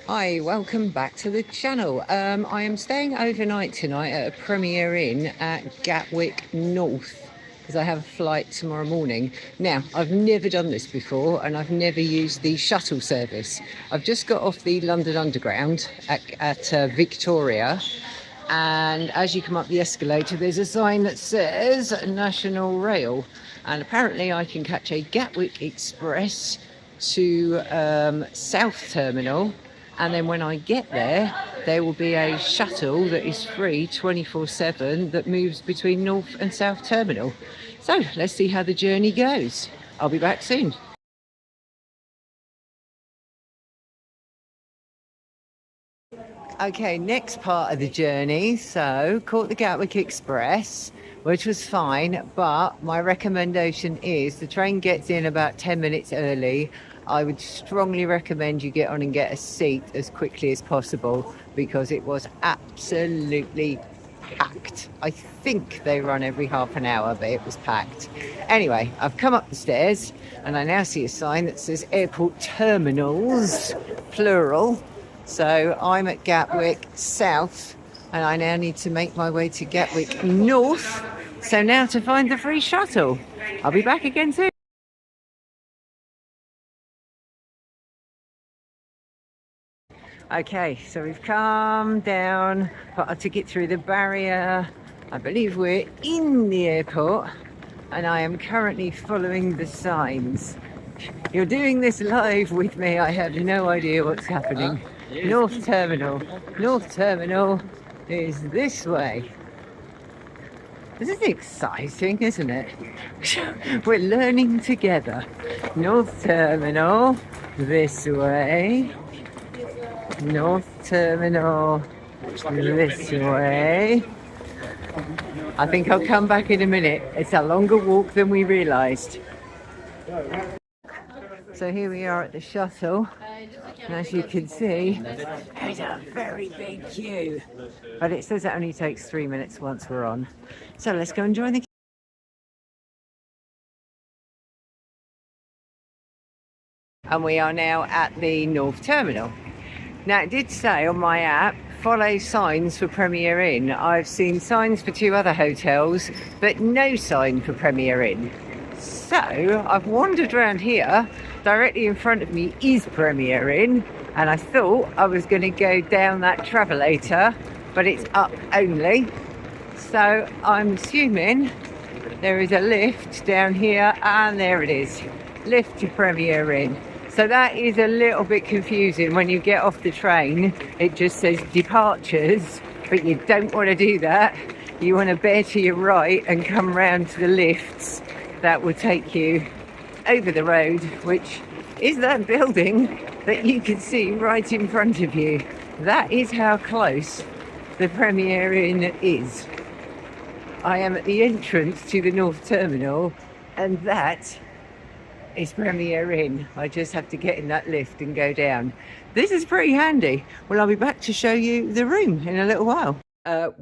Hi, welcome back to the channel. I am staying overnight tonight at a Premier Inn at Gatwick North because I have a flight tomorrow morning. Now, I've never done this before and I've never used the shuttle service. I've just got off the London Underground at Victoria, and as you come up the escalator there's a sign that says National Rail, and apparently I can catch a Gatwick Express to South Terminal, and then when I get there, there will be a shuttle that is free 24/7 that moves between North and South Terminal. So let's see how the journey goes. I'll be back soon. Okay, next part of the journey. So caught the Gatwick Express, which was fine, but my recommendation is the train gets in about 10 minutes early. I would strongly recommend you get on and get a seat as quickly as possible because it was absolutely packed. I think they run every half an hour, but it was packed. Anyway, I've come up the stairs and I now see a sign that says Airport Terminals, plural. So I'm at Gatwick South and I now need to make my way to Gatwick North. So now to find the free shuttle. I'll be back again soon. Okay, so we've come down, got our ticket through the barrier. I believe we're in the airport and I am currently following the signs. You're doing this live with me. I have no idea what's happening. North Terminal. North Terminal is this way. This is exciting, isn't it? We're learning together. North Terminal this way. North Terminal this way. I think I'll come back in a minute. It's a longer walk than we realised. So here we are at the shuttle, and as you can see, there's a very big queue. But it says it only takes 3 minutes once we're on. So let's go and join the queue. And we are now at the North Terminal. Now, it did say on my app, follow signs for Premier Inn. I've seen signs for 2 other hotels, but no sign for Premier Inn. So I've wandered around here. Directly in front of me is Premier Inn, and I thought I was going to go down that travelator, but it's up only. So I'm assuming there is a lift down here, and there it is. Lift to Premier Inn. So that is a little bit confusing. When you get off the train, it just says departures, but you don't want to do that. You want to bear to your right and come round to the lifts that will take you over the road, which is that building that you can see right in front of you. That is how close the Premier Inn is. I am at the entrance to the North Terminal, and that is Premier Inn. I just have to get in that lift and go down. This is pretty handy. Well, I'll be back to show you the room in a little while.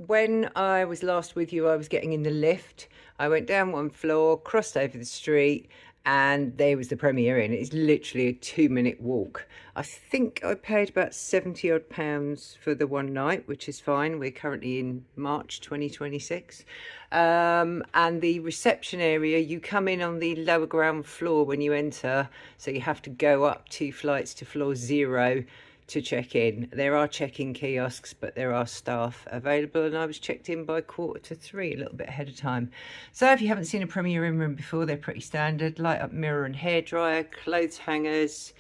When I was last with you, I was getting in the lift. I went down 1 floor, crossed over the street, and there was the Premier Inn. It's literally a 2-minute walk. I think I paid about £70 for the one night, which is fine. We're currently in March 2026. And the reception area, you come in on the lower ground floor when you enter, so you have to go up 2 flights to floor 0 to check in. There are check-in kiosks, but there are staff available, and I was checked in by 2:45, a little bit ahead of time. So if you haven't seen a Premier Inn room before, they're pretty standard. Light up mirror and hairdryer, clothes hangers,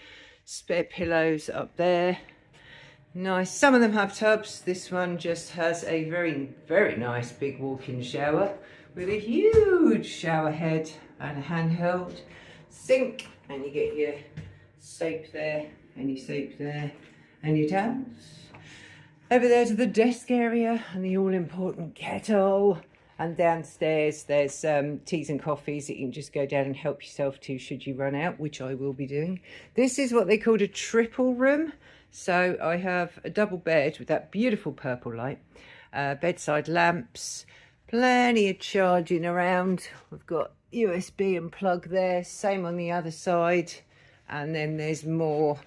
spare pillows up there. Nice. Some of them have tubs. This one just has a very, very nice big walk-in shower with a huge shower head and a handheld sink, and you get your soap there and your soap there and your towels. Over there to the desk area and the all-important kettle. And downstairs there's teas and coffees that you can just go down and help yourself to should you run out, which I will be doing. This is what they called a triple room. So I have a double bed with that beautiful purple light, bedside lamps, plenty of charging around. We've got USB and plug there, same on the other side. And then there's more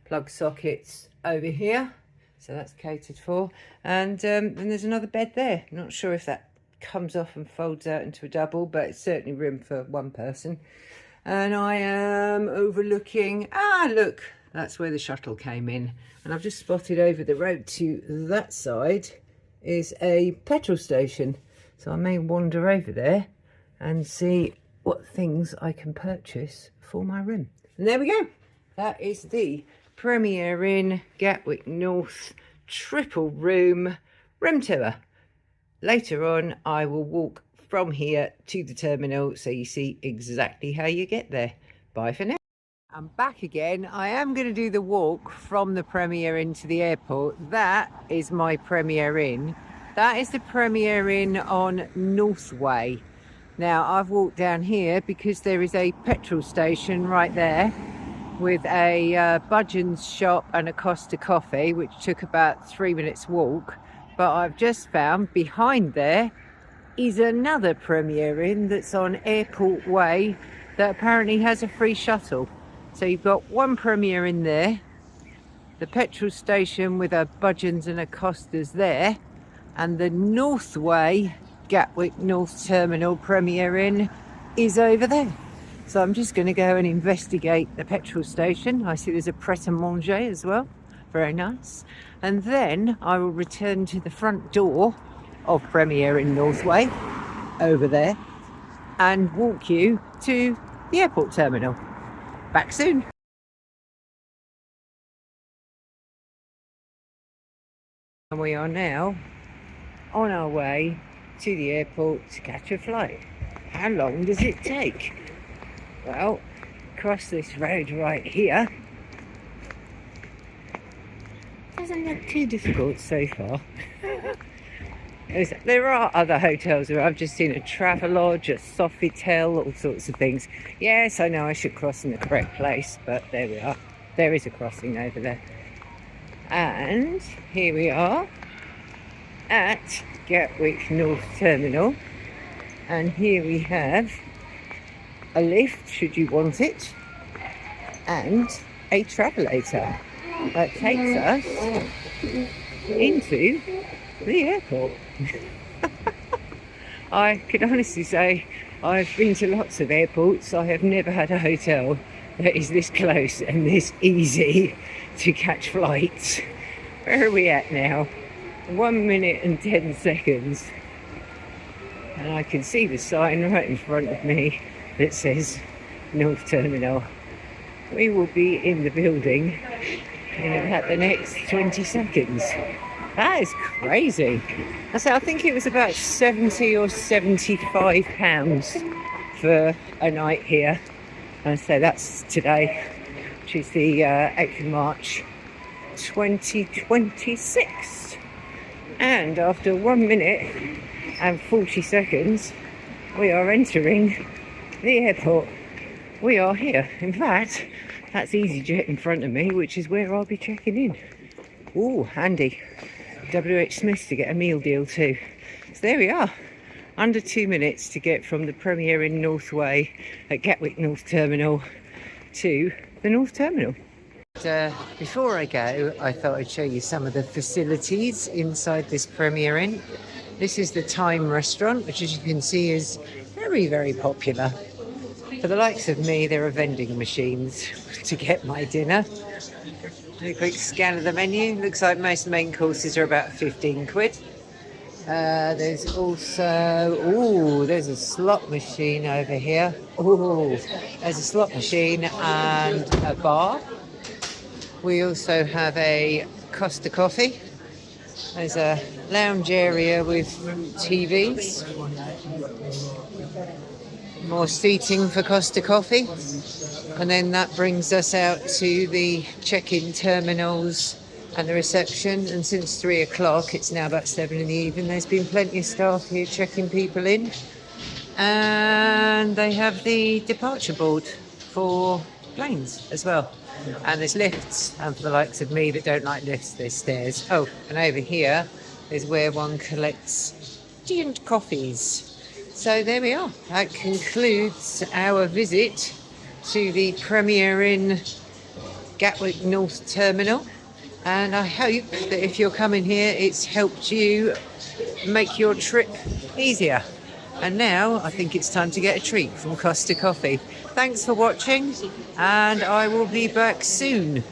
plug sockets over here, so that's catered for. And there's another bed there. Not sure if that comes off and folds out into a double, but it's certainly room for one person. And I am overlooking, look, that's where the shuttle came in. And I've just spotted over the road to that side is a petrol station. So I may wander over there and see what things I can purchase for my room. And there we go. That is the Premier Inn Gatwick North triple room tour. Later on, I will walk from here to the terminal so you see exactly how you get there. Bye for now. I'm back again. I am going to do the walk from the Premier Inn to the airport. That is my Premier Inn. That is the Premier Inn on Northway. Now, I've walked down here because there is a petrol station right there with a Budgeon's shop and a Costa coffee, which took about 3 minutes walk. But I've just found behind there is another Premier Inn that's on Airport Way that apparently has a free shuttle. So you've got one Premier Inn there, the petrol station with a Budgeon's and a Costa's there, and the Northway Gatwick North Terminal Premier Inn is over there. So I'm just going to go and investigate the petrol station. I see there's a pret-a-manger as well. Very nice. And then I will return to the front door of Premier Inn Northway over there and walk you to the airport terminal. Back soon. And we are now on our way to the airport to catch a flight. How long does it take? Well, across this road right here doesn't look too difficult so far. There are other hotels where I've just seen a Travelodge, a Sofitel, all sorts of things. Yes, I know I should cross in the correct place, but there we are. There is a crossing over there. And here we are at Gatwick North Terminal. And here we have a lift, should you want it, and a travelator that takes us into the airport. I can honestly say I've been to lots of airports. I have never had a hotel that is this close and this easy to catch flights. Where are we at now? 1 minute and 10 seconds. And I can see the sign right in front of me that says North Terminal. We will be in the building in about the next 20 seconds. That is crazy. I think it was about 70 or 75 pounds for a night here. And so that's today, which is the 8th of March 2026. And after 1 minute and 40 seconds, we are entering the airport. We are here. In fact, that's EasyJet in front of me, which is where I'll be checking in. Ooh, handy. WH Smith to get a meal deal too. So there we are. Under 2 minutes to get from the Premier Inn Northway at Gatwick North Terminal to the North Terminal. Before I go, I thought I'd show you some of the facilities inside this Premier Inn. This is the Time restaurant, which as you can see is very, very popular. For the likes of me, there are vending machines to get my dinner. A quick scan of the menu. Looks like most main courses are about 15 quid. There's also, there's a slot machine over here. There's a slot machine and a bar. We also have a Costa coffee. There's a lounge area with TVs. More seating for Costa coffee. And then that brings us out to the check-in terminals and the reception. And since 3 o'clock, it's now about 7 in the evening, there's been plenty of staff here checking people in. And they have the departure board for planes as well. And there's lifts, and for the likes of me that don't like lifts, there's stairs. Oh, and over here is where one collects tea and coffees. So there we are. That concludes our visit to the Premier Inn Gatwick North Terminal. And I hope that if you're coming here, it's helped you make your trip easier. And now I think it's time to get a treat from Costa Coffee. Thanks for watching, and I will be back soon.